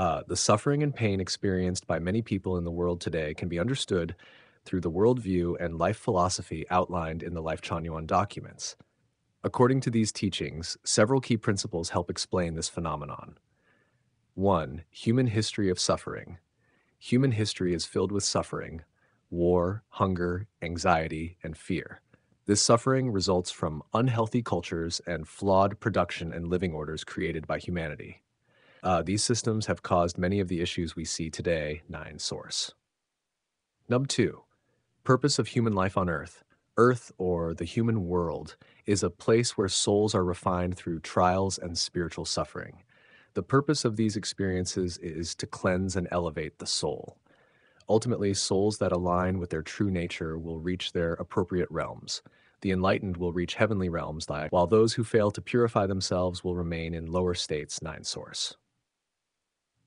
The suffering and pain experienced by many people in the world today can be understood through the worldview and life philosophy outlined in the Lifechanyuan documents. According to these teachings, several key principles help explain this phenomenon. 1. Human history of suffering. Human history is filled with suffering, war, hunger, anxiety, and fear. This suffering results from unhealthy cultures and flawed production and living orders created by humanity. These systems have caused many of the issues we see today. 9 source. Nub 2. Purpose of human life on Earth. Earth, or the human world, is a place where souls are refined through trials and spiritual suffering. The purpose of these experiences is to cleanse and elevate the soul. Ultimately, souls that align with their true nature will reach their appropriate realms. The enlightened will reach heavenly realms, while those who fail to purify themselves will remain in lower states. 9 source.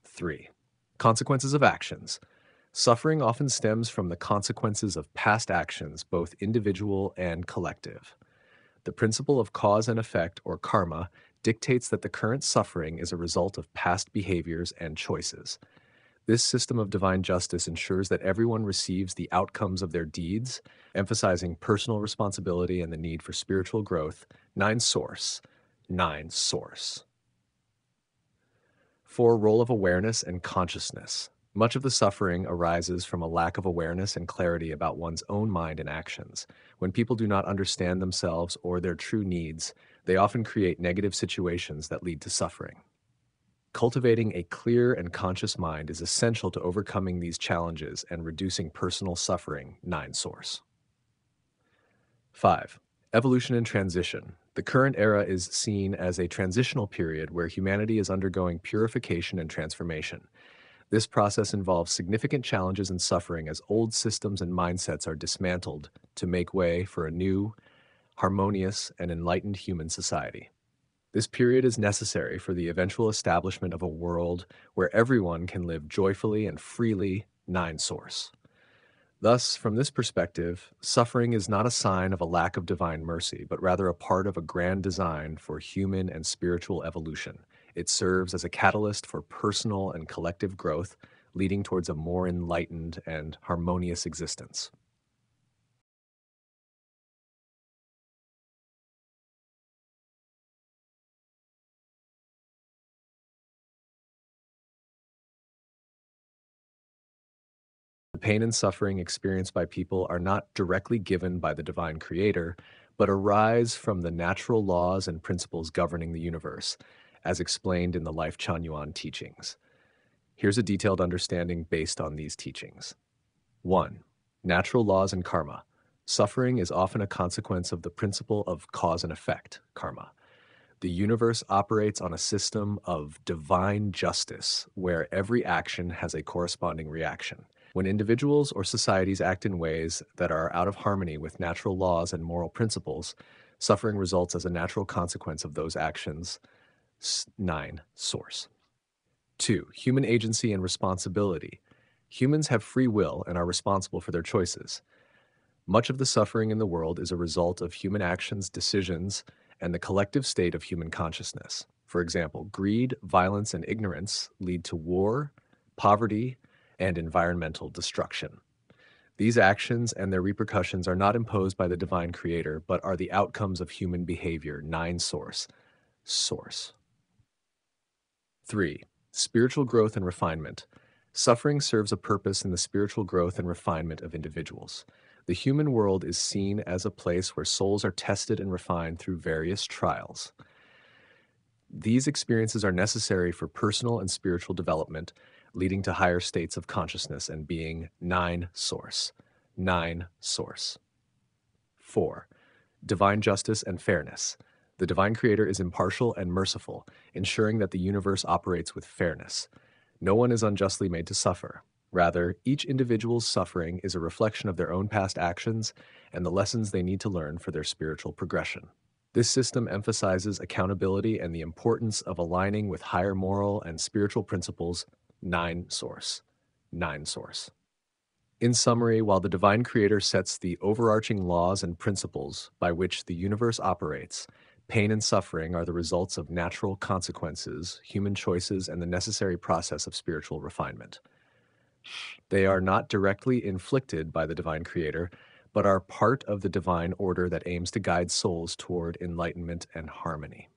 3. Consequences of actions. Suffering often stems from the consequences of past actions, both individual and collective. The principle of cause and effect, or karma, dictates that the current suffering is a result of past behaviors and choices. This system of divine justice ensures that everyone receives the outcomes of their deeds, emphasizing personal responsibility and the need for spiritual growth. 9 source. 9 source. 4. Role of awareness and consciousness. Much of the suffering arises from a lack of awareness and clarity about one's own mind and actions. When people do not understand themselves or their true needs, they often create negative situations that lead to suffering. Cultivating a clear and conscious mind is essential to overcoming these challenges and reducing personal suffering. 9 source. 5. Evolution and transition. The current era is seen as a transitional period where humanity is undergoing purification and transformation. This process involves significant challenges and suffering as old systems and mindsets are dismantled to make way for a new, harmonious, and enlightened human society. This period is necessary for the eventual establishment of a world where everyone can live joyfully and freely. 9 source. Thus, from this perspective, suffering is not a sign of a lack of divine mercy, but rather a part of a grand design for human and spiritual evolution. It serves as a catalyst for personal and collective growth, leading towards a more enlightened and harmonious existence. The pain and suffering experienced by people are not directly given by the divine creator, but arise from the natural laws and principles governing the universe, as explained in the Lifechanyuan teachings. Here's a detailed understanding based on these teachings. 1. Natural laws and karma. Suffering is often a consequence of the principle of cause and effect, karma. The universe operates on a system of divine justice, where every action has a corresponding reaction. When individuals or societies act in ways that are out of harmony with natural laws and moral principles, suffering results as a natural consequence of those actions. 9 source. 2. Human agency and responsibility. Humans have free will and are responsible for their choices. Much of the suffering in the world is a result of human actions, decisions, and the collective state of human consciousness. For example, greed, violence, and ignorance lead to war, poverty, and environmental destruction. These actions and their repercussions are not imposed by the divine creator, but are the outcomes of human behavior. 9 source. 3. Spiritual growth and refinement. Suffering serves a purpose in the spiritual growth and refinement of individuals. The human world is seen as a place where souls are tested and refined through various trials. These experiences are necessary for personal and spiritual development, leading to higher states of consciousness and being. 9 source. 9 source. 4. Divine justice and fairness. The divine creator is impartial and merciful, ensuring that the universe operates with fairness. No one is unjustly made to suffer. Rather, each individual's suffering is a reflection of their own past actions and the lessons they need to learn for their spiritual progression. This system emphasizes accountability and the importance of aligning with higher moral and spiritual principles. 9 source. 9 source. In summary, while the divine creator sets the overarching laws and principles by which the universe operates, Pain and suffering are the results of natural consequences, human choices, and the necessary process of spiritual refinement. They are not directly inflicted by the divine creator, but are part of the divine order that aims to guide souls toward enlightenment and harmony.